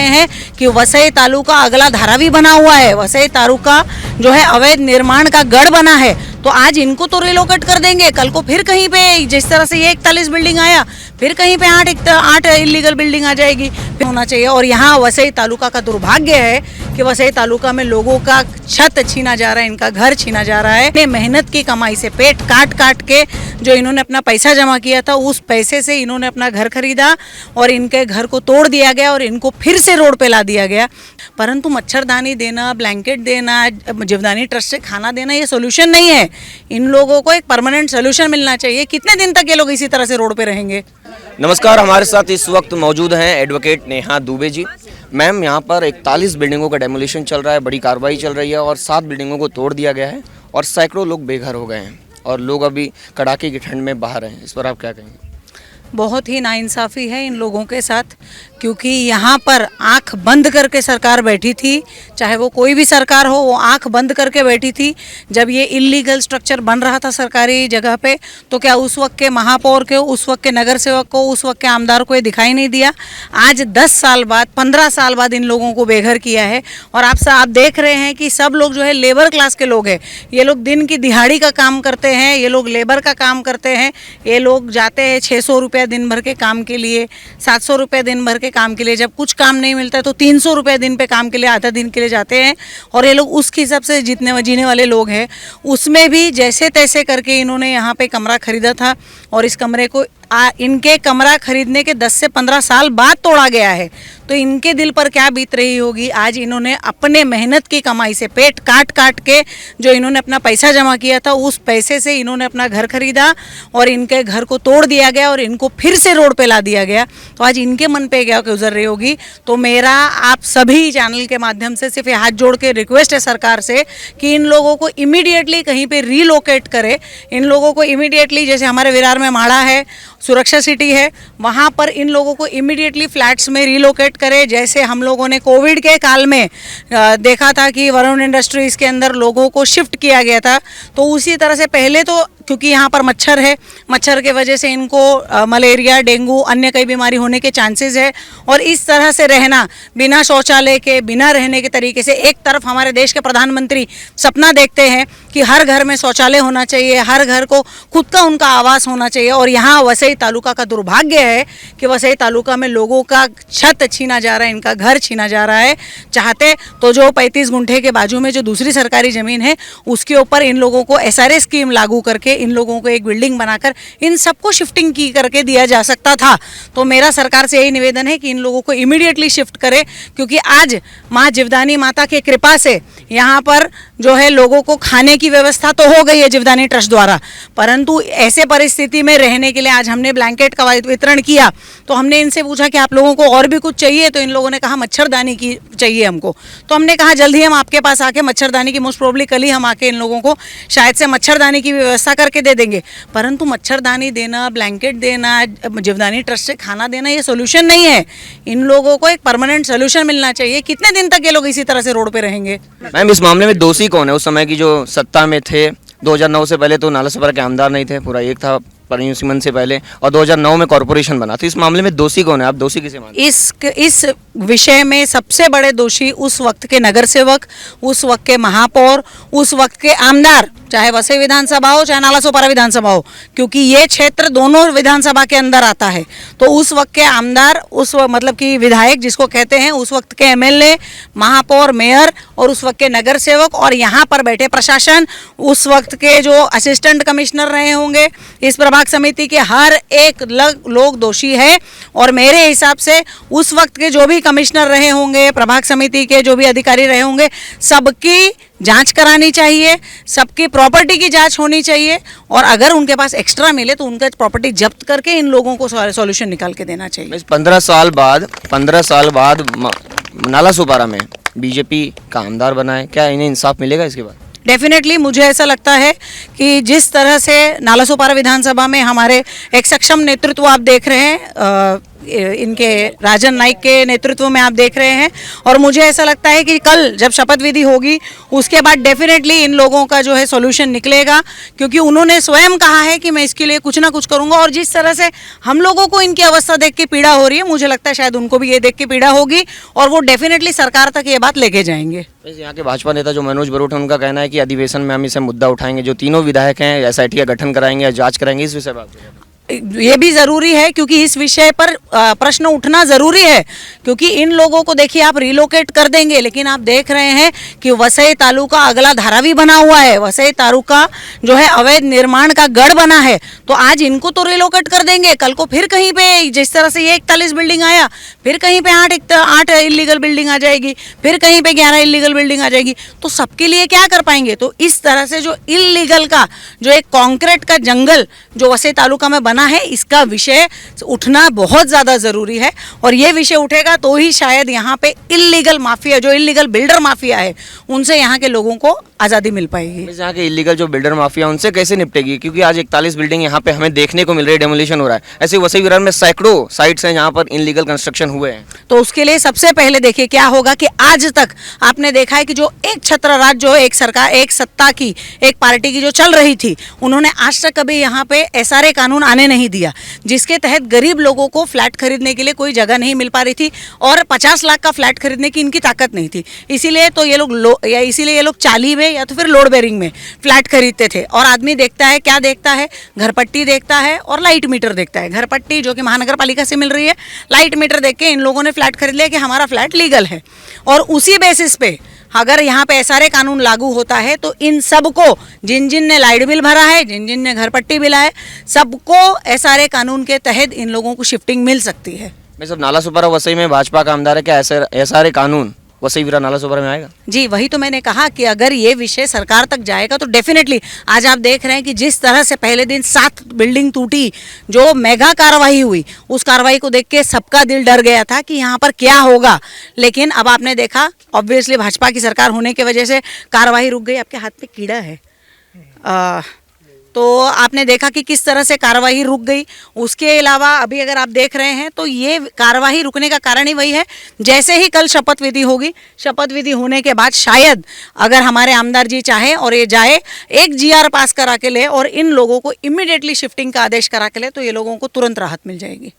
रहे हैं कि वसई तालुका अगला धारावी बना हुआ है, वसई तालुका जो है अवैध निर्माण का गढ़ बना है। तो आज इनको तो रिलोकेट कर देंगे, कल को फिर कहीं पे जिस तरह से ये 41 बिल्डिंग आया, फिर कहीं पे 8 इलीगल बिल्डिंग आ जाएगी, फिर होना चाहिए। और यहाँ वसई तालुका का दुर्भाग्य है कि वसई तालुका में लोगों का छत छीना जा रहा है, इनका घर छीना जा रहा है। अपने मेहनत की कमाई से पेट काट काट के जो इन्होंने अपना पैसा जमा किया था, उस पैसे से इन्होंने अपना घर खरीदा और इनके घर को तोड़ दिया गया और इनको फिर से रोड पे ला दिया गया। परंतु मच्छरदानी देना, ब्लैंकेट देना, जीवदानी ट्रस्ट से खाना देना ये सोल्यूशन नहीं है। इन लोगों को एक परमानेंट सोल्यूशन मिलना चाहिए। कितने दिन तक ये लोग इसी तरह से रोड पे रहेंगे? नमस्कार, हमारे साथ इस वक्त मौजूद हैं एडवोकेट नेहा दुबे जी। मैम, यहाँ पर 41 बिल्डिंगों का डेमोलिशन चल रहा है, बड़ी कार्रवाई चल रही है और 7 बिल्डिंगों को तोड़ दिया गया है और सैकड़ों लोग बेघर हो गए हैं और लोग अभी कड़ाके की ठंड में बाहर हैं। इस पर आप क्या कहेंगे? बहुत ही नाइंसाफ़ी है इन लोगों के साथ, क्योंकि यहाँ पर आंख बंद करके सरकार बैठी थी, चाहे वो कोई भी सरकार हो, वो आंख बंद करके बैठी थी। जब ये इलीगल स्ट्रक्चर बन रहा था सरकारी जगह पे, तो क्या उस वक्त के महापौर को, उस वक्त के नगर सेवक को, उस वक्त के आमदार को ये दिखाई नहीं दिया? आज 10 साल बाद, 15 साल बाद इन लोगों को बेघर किया है। और आप देख रहे हैं कि सब लोग जो है लेबर क्लास के लोग हैं। ये लोग दिन की दिहाड़ी का काम करते हैं, ये लोग लेबर का काम करते हैं। ये लोग जाते हैं 600 रुपये दिन भर के काम के लिए, 700 रुपये दिन भर के काम के लिए। जब कुछ काम नहीं मिलता है तो 300 रुपये दिन पे काम के लिए, आधा दिन के लिए जाते हैं। और ये लोग उस हिसाब से जीने वाले लोग हैं। उसमें भी जैसे तैसे करके इन्होंने यहाँ पे कमरा खरीदा था और इस कमरे को इनके कमरा खरीदने के 10 से 15 साल बाद तोड़ा गया है। तो इनके दिल पर क्या बीत रही होगी? आज इन्होंने अपने मेहनत की कमाई से पेट काट काट के जो इन्होंने अपना पैसा जमा किया था, उस पैसे से इन्होंने अपना घर खरीदा और इनके घर को तोड़ दिया गया और इनको फिर से रोड पे ला दिया गया। तो आज इनके मन पे क्या गुजर रही होगी? तो मेरा आप सभी चैनल के माध्यम से सिर्फ हाथ जोड़ के रिक्वेस्ट है सरकार से कि इन लोगों को इमीडिएटली कहीं पर रीलोकेट करे। इन लोगों को इमीडिएटली, जैसे हमारे विरार में माड़ा है, सुरक्षा सिटी है, वहाँ पर इन लोगों को इमीडिएटली फ्लैट्स में रीलोकेट करे। जैसे हम लोगों ने कोविड के काल में देखा था कि वरुण इंडस्ट्रीज़ के अंदर लोगों को शिफ्ट किया गया था, तो उसी तरह से पहले तो क्योंकि यहाँ पर मच्छर है, मच्छर के वजह से इनको मलेरिया, डेंगू, अन्य कई बीमारी होने के चांसेस है। और इस तरह से रहना, बिना शौचालय के, बिना रहने के तरीके से, एक तरफ हमारे देश के प्रधानमंत्री सपना देखते हैं कि हर घर में शौचालय होना चाहिए, हर घर को खुद का उनका आवास होना चाहिए। और यहाँ वसई तालुका का दुर्भाग्य है कि वसई तालुका में लोगों का छत छीना जा रहा है, इनका घर छीना जा रहा है। चाहते तो जो 35 गुंठे के बाजू में जो दूसरी सरकारी ज़मीन है, उसके ऊपर इन लोगों को SRA स्कीम लागू करके इन लोगों को एक बिल्डिंग बनाकर इन सबको शिफ्टिंग की करके दिया जा सकता था। तो मेरा सरकार से यही निवेदन है कि इन लोगों को इमीडिएटली शिफ्ट करे, क्योंकि आज माँ जीवदानी माता की कृपा से यहाँ पर जो है लोगों को खाने की व्यवस्था तो हो गई है जीवदानी ट्रस्ट द्वारा, परंतु ऐसे परिस्थिति में रहने के लिए आज हमने ब्लैंकेट का वितरण किया। तो हमने इनसे पूछा कि आप लोगों को और भी कुछ चाहिए, तो इन लोगों ने कहा मच्छरदानी की चाहिए हमको। तो हमने कहा जल्द ही हम आपके पास आके मच्छरदानी की, मोस्ट प्रोबेबली कल ही हम आके इन लोगों को शायद से मच्छरदानी की व्यवस्था करके दे देंगे। परंतु मच्छरदानी देना, ब्लैंकेट देना, जीवदानी ट्रस्ट से खाना देना ये सोल्यूशन नहीं है। इन लोगों को एक परमानेंट सोल्यूशन मिलना चाहिए। कितने दिन तक ये लोग इसी तरह से रोड पे रहेंगे? मैम, इस मामले में दोषी कौन है? उस समय की जो सत्ता में थे, 2009 से पहले तो नालासोपारा के आमदार नहीं थे, पूरा एक था परवीन सिमन से पहले, और 2009 में कॉर्पोरेशन बना। तो इस मामले में दोषी कौन है? आप दोषी किसे मानते हैं? इस विषय में सबसे बड़े दोषी उस वक्त के नगर सेवक, उस वक्त के महापौर, उस वक्त के आमदार, चाहे वसई विधानसभा हो चाहे नालासोपारा विधानसभा हो, क्योंकि ये क्षेत्र दोनों विधानसभा के अंदर आता है। तो उस वक्त के आमदार, मतलब कि विधायक जिसको कहते हैं, उस वक्त के MLA, महापौर, मेयर और उस वक्त के नगर सेवक और यहाँ पर बैठे प्रशासन, उस वक्त के जो असिस्टेंट कमिश्नर रहे होंगे इस प्रभाग समिति के, हर एक लोग दोषी है। और मेरे हिसाब से उस वक्त के जो भी कमिश्नर रहे होंगे, प्रभाग समिति के जो भी अधिकारी रहे होंगे, सबकी जांच करानी चाहिए, सबकी प्रॉपर्टी की जांच होनी चाहिए। और अगर उनके पास एक्स्ट्रा मिले तो उनका प्रॉपर्टी जब्त करके इन लोगों को सॉल्यूशन निकाल के देना चाहिए। 15 साल बाद नालासोपारा में बीजेपी का आमदार बना है, क्या इन्हें इंसाफ मिलेगा इसके बाद? डेफिनेटली मुझे ऐसा लगता है कि जिस तरह से नालासोपारा विधानसभा में हमारे एक सक्षम नेतृत्व आप देख रहे हैं, इनके राजन नाइक के नेतृत्व में आप देख रहे हैं। और मुझे ऐसा लगता है कि कल जब शपथ विधि होगी उसके बाद डेफिनेटली इन लोगों का जो है सॉल्यूशन निकलेगा, क्योंकि उन्होंने स्वयं कहा है कि मैं इसके लिए कुछ ना कुछ करूंगा। और जिस तरह से हम लोगों को इनकी अवस्था देख के पीड़ा हो रही है, मुझे लगता है शायद उनको भी ये देख के पीड़ा होगी और वो डेफिनेटली सरकार तक ये बात लेके जाएंगे। यहाँ के भाजपा नेता जो मनोज बरोट है, उनका कहना है कि अधिवेशन में हम इसे मुद्दा उठाएंगे, जो तीनों विधायक हैं एसआईटी का गठन कराएंगे या जांच कराएंगे, इस विषय पर ये भी जरूरी है, क्योंकि इस विषय पर प्रश्न उठना जरूरी है। क्योंकि इन लोगों को देखिए, आप रिलोकेट कर देंगे, लेकिन आप देख रहे हैं कि वसई तालुका अगला धारावी बना हुआ है, वसई तालुका जो है अवैध निर्माण का गढ़ बना है। तो आज इनको तो रिलोकेट कर देंगे, कल को फिर कहीं पे जिस तरह से ये 41 बिल्डिंग आया, फिर कहीं पे 8 इलीगल बिल्डिंग आ जाएगी, फिर कहीं पे 11 इलीगल बिल्डिंग आ जाएगी। तो सबके लिए क्या कर पाएंगे? तो इस तरह से जो इलीगल का जो एक कॉन्क्रीट का जंगल जो वसई तालुका में बना है, इसका विषय उठना बहुत ज़्यादा ज़रूरी है। और ये विषय उठेगा तो ही शायद यहाँ पे इलीगल माफिया, जो इलीगल बिल्डर माफिया है, उनसे यहाँ के लोगों को आज़ादी मिल पाएगी। यहाँ के इलीगल जो बिल्डर माफिया, उनसे कैसे निपटेगी? क्योंकि आज 41 बिल्डिंग यहाँ पे हमें देखने को मिल रही है, डेमोलिशन हो रहा है। ऐसे वसई विरार में सैकड़ों साइट्स हैं जहाँ पर इलीगल कंस्ट्रक्शन हुए हैं। तो उसके लिए सबसे पहले देखिए क्या होगा कि आज तक आपने देखा है कि जो एक छत्र राज, जो एक सरकार, एक सत्ता की, एक पार्टी की जो चल रही थी, उन्होंने आज तक कभी यहाँ पे SRA कानून आने नहीं दिया, जिसके तहत गरीब लोगों को फ्लैट खरीदने के लिए कोई जगह नहीं मिल पा रही थी और 50 लाख का फ्लैट खरीदने की इनकी ताकत नहीं थी। इसीलिए तो ये लोग चाली में या तो फिर लोड बेरिंग में फ्लैट खरीदते थे। और आदमी देखता है, क्या देखता है? घरपट्टी देखता है और लाइट मीटर देखता है। घरपट्टी जो कि महानगर पालिका से मिल रही है, लाइट मीटर देख के इन लोगों ने फ्लैट खरीद लिया कि हमारा फ्लैट लीगल है। और उसी बेसिस पे अगर यहाँ पे SRA कानून लागू होता है तो इन सबको, जिन जिन ने लाइट बिल भरा है, जिन जिन ने घरपट्टी बिल है, सबको SRA कानून के तहत इन लोगों को शिफ्टिंग मिल सकती है। मैं सब नाला सुपारा वसई में भाजपा का आमदार है, क्या SRA कानून वसई विरार नाला सुपारा में आएगा? जी, वही तो मैंने कहा कि अगर ये विषय सरकार तक जाएगा तो डेफिनेटली, आज आप देख रहे हैं कि जिस तरह से पहले दिन 7 बिल्डिंग टूटी, जो मेगा कार्रवाई हुई, उस कार्रवाई को देख के सबका दिल डर गया था कि यहाँ पर क्या होगा। लेकिन अब आपने देखा, ऑब्वियसली भाजपा की सरकार होने की वजह से कार्रवाई रुक गई। आपके हाथ पे कीड़ा है, तो आपने देखा कि किस तरह से कार्रवाई रुक गई। उसके अलावा अभी अगर आप देख रहे हैं तो ये कार्रवाई रुकने का कारण ही वही है, जैसे ही कल शपथ विधि होगी, शपथ विधि होने के बाद शायद अगर हमारे आमदार जी चाहे और ये जाए, एक GR पास करा के ले और इन लोगों को इमीडिएटली शिफ्टिंग का आदेश करा के ले, तो ये लोगों को तुरंत राहत मिल जाएगी।